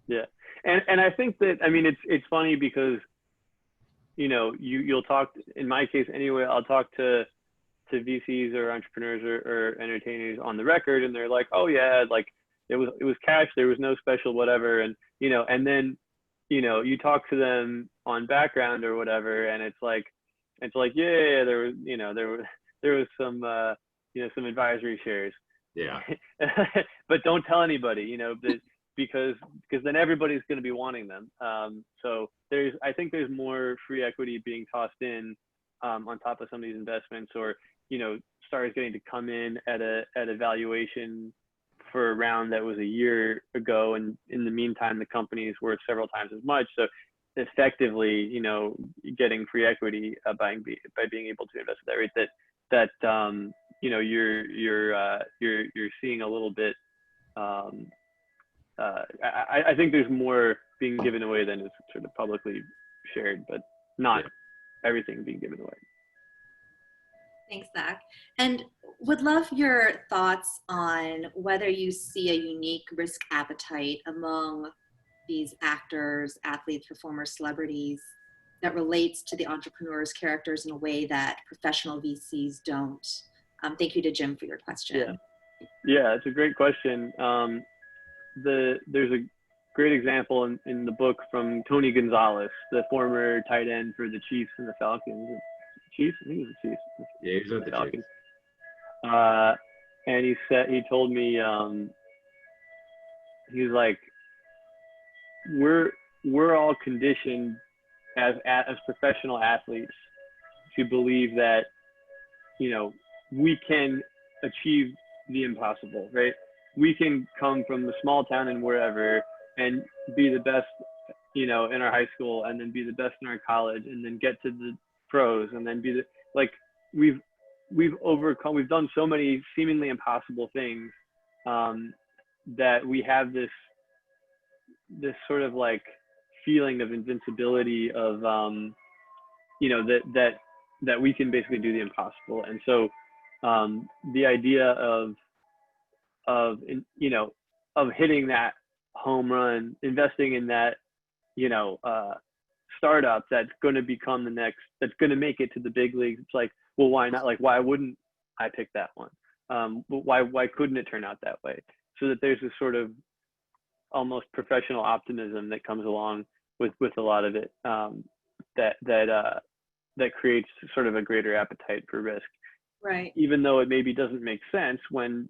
Yeah, and I think that, I mean, it's funny because, you know, you'll talk, in my case anyway, I'll talk to VCs or entrepreneurs or entertainers on the record, and they're like, oh yeah, like it was cash, there was no special whatever, and you know, and then, you know, you talk to them on background or whatever, and it's like yeah, there was, you know, there was some you know, some advisory shares. Yeah. But don't tell anybody, you know, because then everybody's going to be wanting them. So I think there's more free equity being tossed in on top of some of these investments, or, you know, starters getting to come in at a valuation for a round that was a year ago, and in the meantime the company is worth several times as much. So effectively, you know, getting free equity by being able to invest at that rate, that you know, you're seeing a little bit. I think there's more being given away than is sort of publicly shared, but not everything being given away. Thanks, Zach. And would love your thoughts on whether you see a unique risk appetite among these actors, athletes, performers, celebrities that relates to the entrepreneur's characters in a way that professional VCs don't. Thank you to Jim for your question. Yeah, it's a great question. There's a great example in the book from Tony Gonzalez, the former tight end for the Chiefs and the Falcons. Chiefs? I think it was the Chiefs. Yeah, he was at the Falcons. Chiefs. And he told me, he was like, we're all conditioned as professional athletes to believe that, you know, we can achieve the impossible, right? We can come from the small town and wherever and be the best, you know, in our high school, and then be the best in our college, and then get to the pros, and then be we've done so many seemingly impossible things, that we have this sort of like feeling of invincibility of, you know, that we can basically do the impossible. And so the idea of you know, of hitting that home run, investing in that, you know, startup that's going to become that's going to make it to the big leagues. It's like, well, why not? Like, why wouldn't I pick that one? But why couldn't it turn out that way? So that there's this sort of almost professional optimism that comes along with a lot of it, that creates sort of a greater appetite for risk. Right. Even though it maybe doesn't make sense when,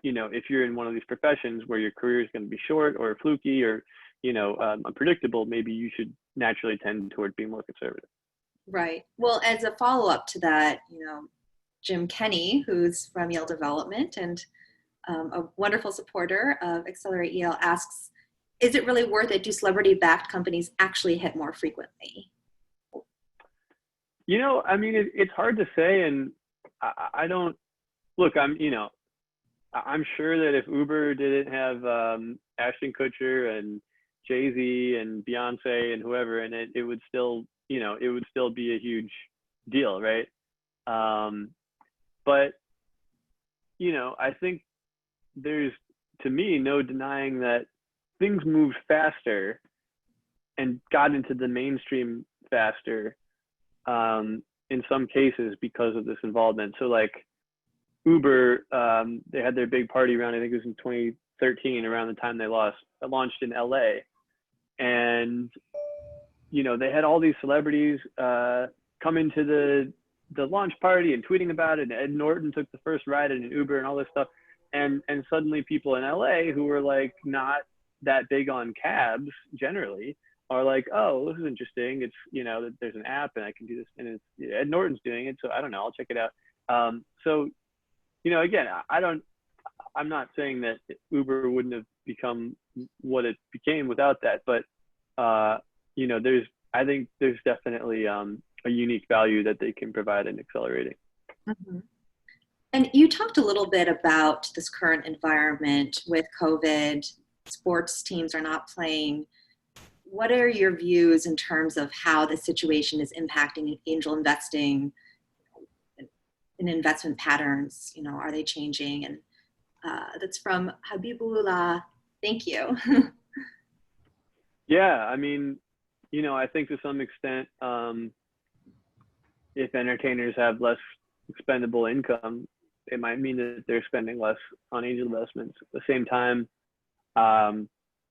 you know, if you're in one of these professions where your career is going to be short or fluky or, you know, unpredictable, maybe you should naturally tend toward being more conservative. Right. Well, as a follow-up to that, you know, Jim Kenny, who's from Yale Development and a wonderful supporter of Accelerate Yale, asks, is it really worth it? Do celebrity-backed companies actually hit more frequently? You know, I mean, it's hard to say, and I don't, look, I'm sure that if Uber didn't have Ashton Kutcher and Jay-Z and Beyonce and whoever in it, it would still, you know, it would still be a huge deal, right? But, you know, I think there's, to me, no denying that things moved faster and got into the mainstream faster in some cases because of this involvement. So like Uber, they had their big party around, I think it was in 2013, around the time they launched in LA. And, you know, they had all these celebrities come into the launch party and tweeting about it. And Ed Norton took the first ride in an Uber and all this stuff. And suddenly people in LA who were like not that big on cabs generally are like, oh, this is interesting. It's, you know, that there's an app and I can do this, and it's Ed Norton's doing it. So I don't know, I'll check it out. So, you know, again, I'm not saying that Uber wouldn't have become what it became without that, but you know, I think there's definitely a unique value that they can provide in accelerating. Mm-hmm. And you talked a little bit about this current environment with COVID. Sports teams are not playing. What are your views in terms of how the situation is impacting angel investing and investment patterns? You know, are they changing? And that's from Habibullah. Thank you. Yeah, I mean, you know, I think to some extent, if entertainers have less expendable income, it might mean that they're spending less on angel investments. At the same time,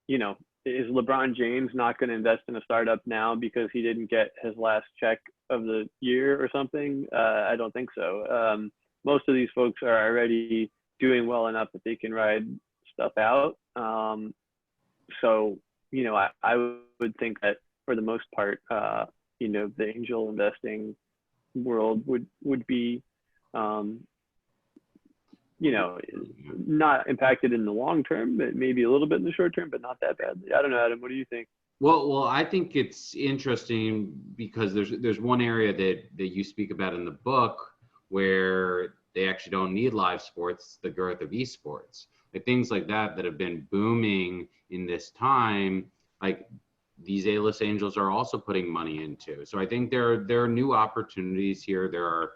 you know, is LeBron James not going to invest in a startup now because he didn't get his last check of the year or something? I don't think so. Most of these folks are already doing well enough that they can ride stuff out. So, you know, I would think that for the most part, you know, the angel investing world would be, you know, not impacted in the long term, but maybe a little bit in the short term, but not that badly. I don't know, Adam, what do you think? Well, I think it's interesting because there's one area that you speak about in the book where they actually don't need live sports, the growth of esports. Like things like that have been booming in this time, like these A-list angels are also putting money into. So I think there are new opportunities here. There are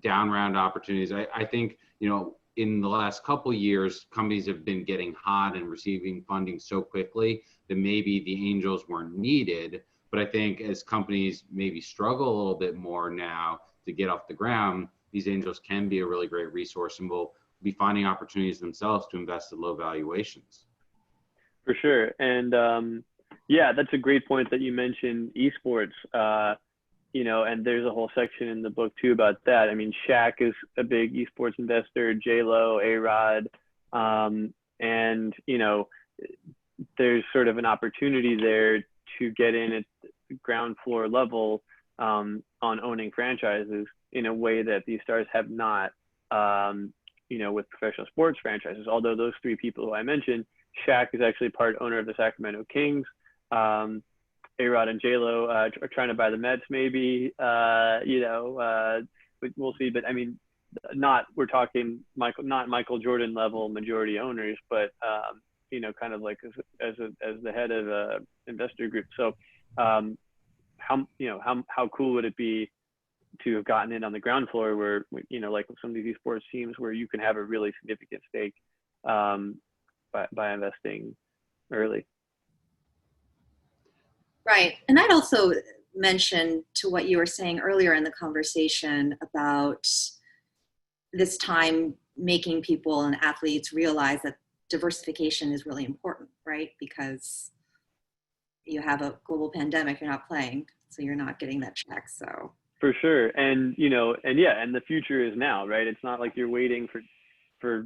down round opportunities. I think, you know, in the last couple of years, companies have been getting hot and receiving funding so quickly that maybe the angels weren't needed. But I think as companies maybe struggle a little bit more now to get off the ground, these angels can be a really great resource and will be finding opportunities themselves to invest at low valuations. For sure. And yeah, that's a great point that you mentioned esports. You know, and there's a whole section in the book too about that. I mean, Shaq is a big esports investor, J-Lo, A-Rod, and, you know, there's sort of an opportunity there to get in at the ground floor level on owning franchises in a way that these stars have not, you know, with professional sports franchises. Although those three people who I mentioned, Shaq is actually part owner of the Sacramento Kings. A-Rod and J-Lo are trying to buy the Mets, maybe, you know, we'll see. But I mean, we're talking not Michael Jordan level majority owners, but, you know, kind of like as the head of a investor group. So how cool would it be to have gotten in on the ground floor where, you know, like some of these sports teams where you can have a really significant stake by investing early. Right. And I'd also mention to what you were saying earlier in the conversation about this time making people and athletes realize that diversification is really important, right? Because you have a global pandemic, you're not playing, so you're not getting that check. So for sure. And, you know, and yeah, and the future is now, right? It's not like you're waiting for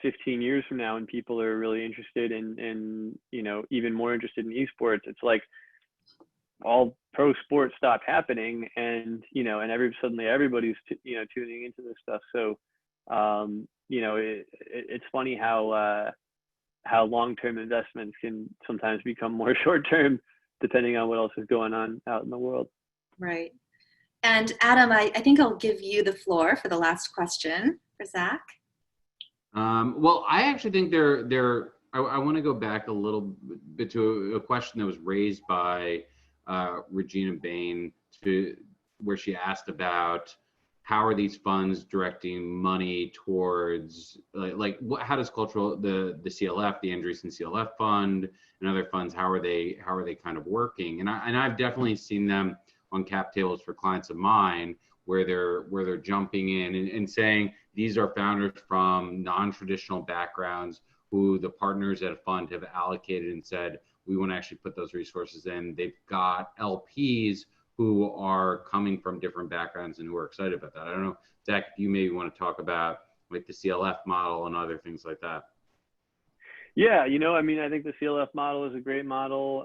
15 years from now and people are really interested in, you know, even more interested in esports. It's like all pro sports stopped happening and, you know, and suddenly everybody's, you know, tuning into this stuff. So, you know, it's funny how long-term investments can sometimes become more short-term depending on what else is going on out in the world. Right. And Adam, I think I'll give you the floor for the last question for Zack. Well, I actually think I want to go back a little bit to a question that was raised by Regina Bain, to where she asked about how are these funds directing money towards how does the CLF, the Andreessen CLF fund, and other funds, how are they kind of working? And I've definitely seen them on cap tables for clients of mine where they're jumping in and saying these are founders from non-traditional backgrounds who the partners at a fund have allocated and said we want to actually put those resources in. They've got LPs who are coming from different backgrounds and who are excited about that. I don't know, Zach, if you maybe want to talk about like the CLF model and other things like that. Yeah, you know, I mean, I think the CLF model is a great model.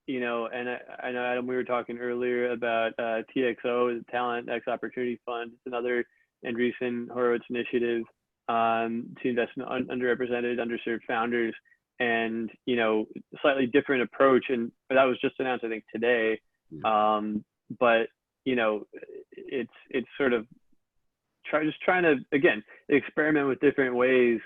You know, and I know, Adam, we were talking earlier about TXO, the Talent X Opportunity Fund. It's another Andreessen Horowitz initiative to invest in underrepresented, underserved founders, and, you know, slightly different approach. And that was just announced, I think, today. But, you know, it's sort of just trying to, again, experiment with different ways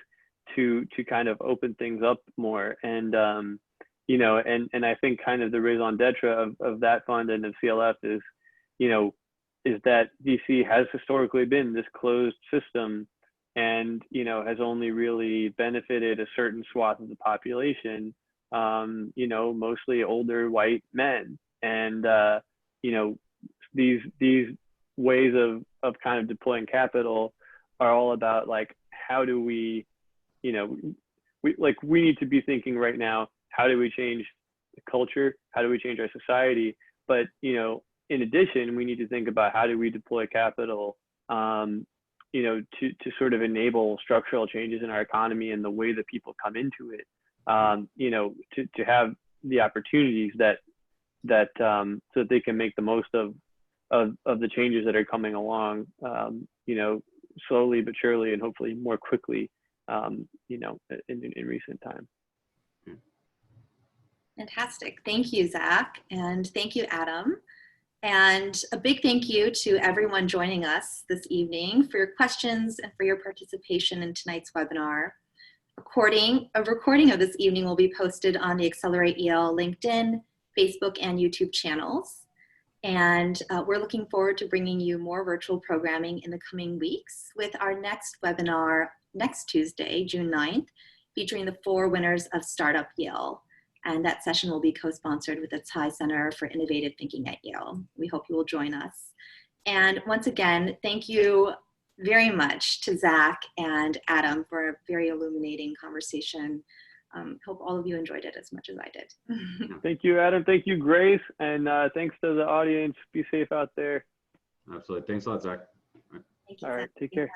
to kind of open things up more. And, you know, and I think kind of the raison d'etre of that fund and of CLF is, you know, is that VC has historically been this closed system and, you know, has only really benefited a certain swath of the population, you know, mostly older white men. And, you know, these ways of kind of deploying capital are all about like, how do we, you know, we need to be thinking right now, how do we change the culture? How do we change our society? But, you know, in addition, we need to think about how do we deploy capital, you know, to sort of enable structural changes in our economy and the way that people come into it, you know, to have the opportunities that so that they can make the most of the changes that are coming along, you know, slowly but surely and hopefully more quickly, you know, in recent time. Fantastic. Thank you, Zach. And thank you, Adam. And a big thank you to everyone joining us this evening for your questions and for your participation in tonight's webinar. A recording of this evening will be posted on the Accelerate Yale LinkedIn, Facebook, and YouTube channels. And we're looking forward to bringing you more virtual programming in the coming weeks with our next webinar next Tuesday, June 9th, featuring the 4 winners of Startup Yale. And that session will be co-sponsored with the Tsai Center for Innovative Thinking at Yale. We hope you will join us. And once again, thank you very much to Zach and Adam for a very illuminating conversation. Hope all of you enjoyed it as much as I did. Thank you, Adam. Thank you, Grace. And thanks to the audience. Be safe out there. Absolutely. Thanks a lot, Zach. Thank you, All right. Zach. Take care.